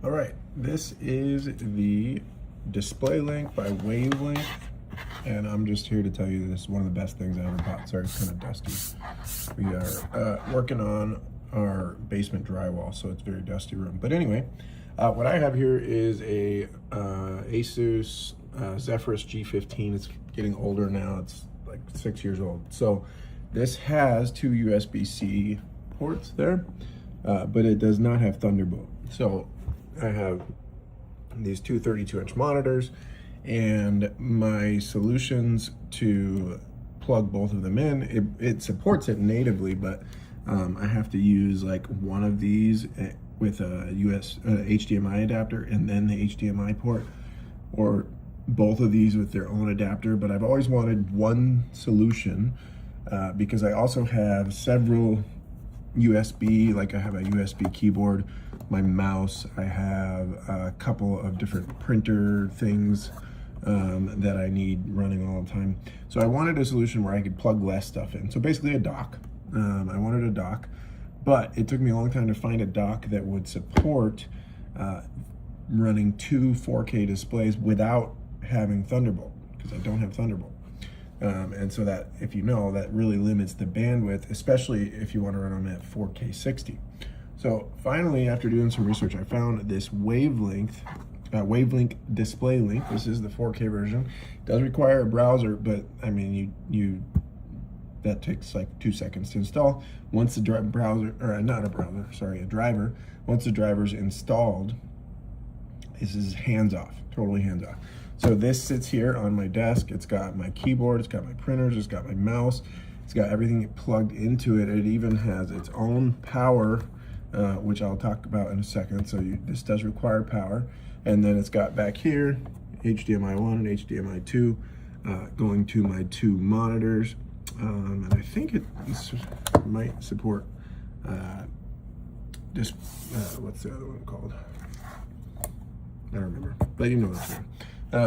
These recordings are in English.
All right, this is the DisplayLink by WAVLINK, and I'm just here to tell you this is one of the best things I ever bought. Sorry, it's kind of dusty. We are working on our basement drywall, so it's a very dusty room. But anyway, what I have here is a Asus Zephyrus G15. It's getting older now. It's like 6 years old. So this has two USB-C ports there, but it does not have Thunderbolt. So I have these two 32-inch monitors, and my solutions to plug both of them in, it supports it natively, but I have to use like one of these with a HDMI adapter and then the HDMI port, or both of these with their own adapter. But I've always wanted one solution because I also have several USB, like I have a USB keyboard, my mouse, I have a couple of different printer things that I need running all the time. So I wanted a solution where I could plug less stuff in. So basically a dock. I wanted a dock, but it took me a long time to find a dock that would support running two 4K displays without having Thunderbolt, because I don't have Thunderbolt. And so that, if you know, that really limits the bandwidth, especially if you want to run them at 4K 60. So finally, after doing some research, I found this WAVLINK DisplayLink. This is the 4K version. It does require a browser, but I mean, that takes like 2 seconds to install. Once the driver, once the driver's installed, this is hands off, totally hands off. So this sits here on my desk. It's got my keyboard, it's got my printers, it's got my mouse, it's got everything plugged into it. It even has its own power, which I'll talk about in a second. So this does require power. And then it's got back here, HDMI 1 and HDMI 2, going to my two monitors. And I think this might support what's the other one called? I don't remember, but you know what I'm saying.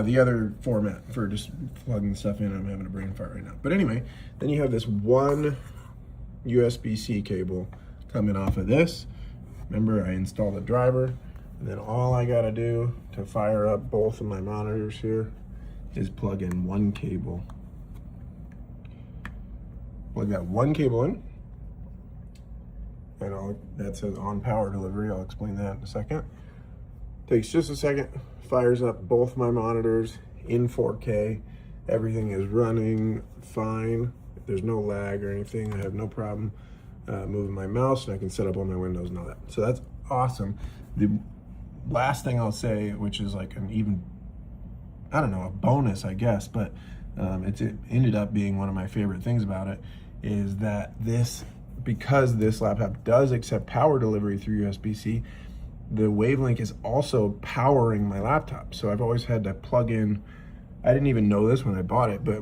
The other format for just plugging stuff in, I'm having a brain fart right now. But anyway, then you have this one USB-C cable coming off of this. Remember, I installed a driver, and then all I gotta do to fire up both of my monitors here is plug in one cable. Plug that one cable in, and that says on power delivery. I'll explain that in a second. Takes just a second, fires up both my monitors in 4K. Everything is running fine. There's no lag or anything. I have no problem moving my mouse, and I can set up all my windows and all that. So that's awesome. The last thing I'll say, which is like an even, I don't know, a bonus, I guess, but it ended up being one of my favorite things about it, is that because this laptop does accept power delivery through USB-C, the WAVLINK is also powering my laptop. So I've always had to plug in, I didn't even know this when I bought it, but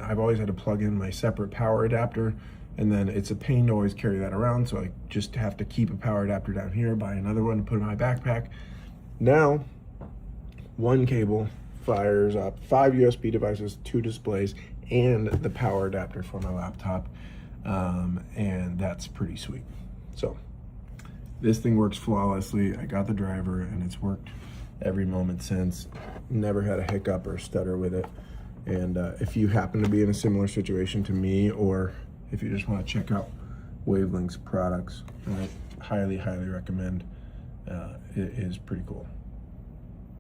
I've always had to plug in my separate power adapter, and then it's a pain to always carry that around, so I just have to keep a power adapter down here, buy another one to put in my backpack. Now, one cable fires up 5 USB devices, 2 displays, and the power adapter for my laptop, and that's pretty sweet. So this thing works flawlessly. I got the driver, and it's worked every moment since. Never had a hiccup or stutter with it. And if you happen to be in a similar situation to me, or if you just want to check out WAVLINK's products, I highly recommend. It is pretty cool.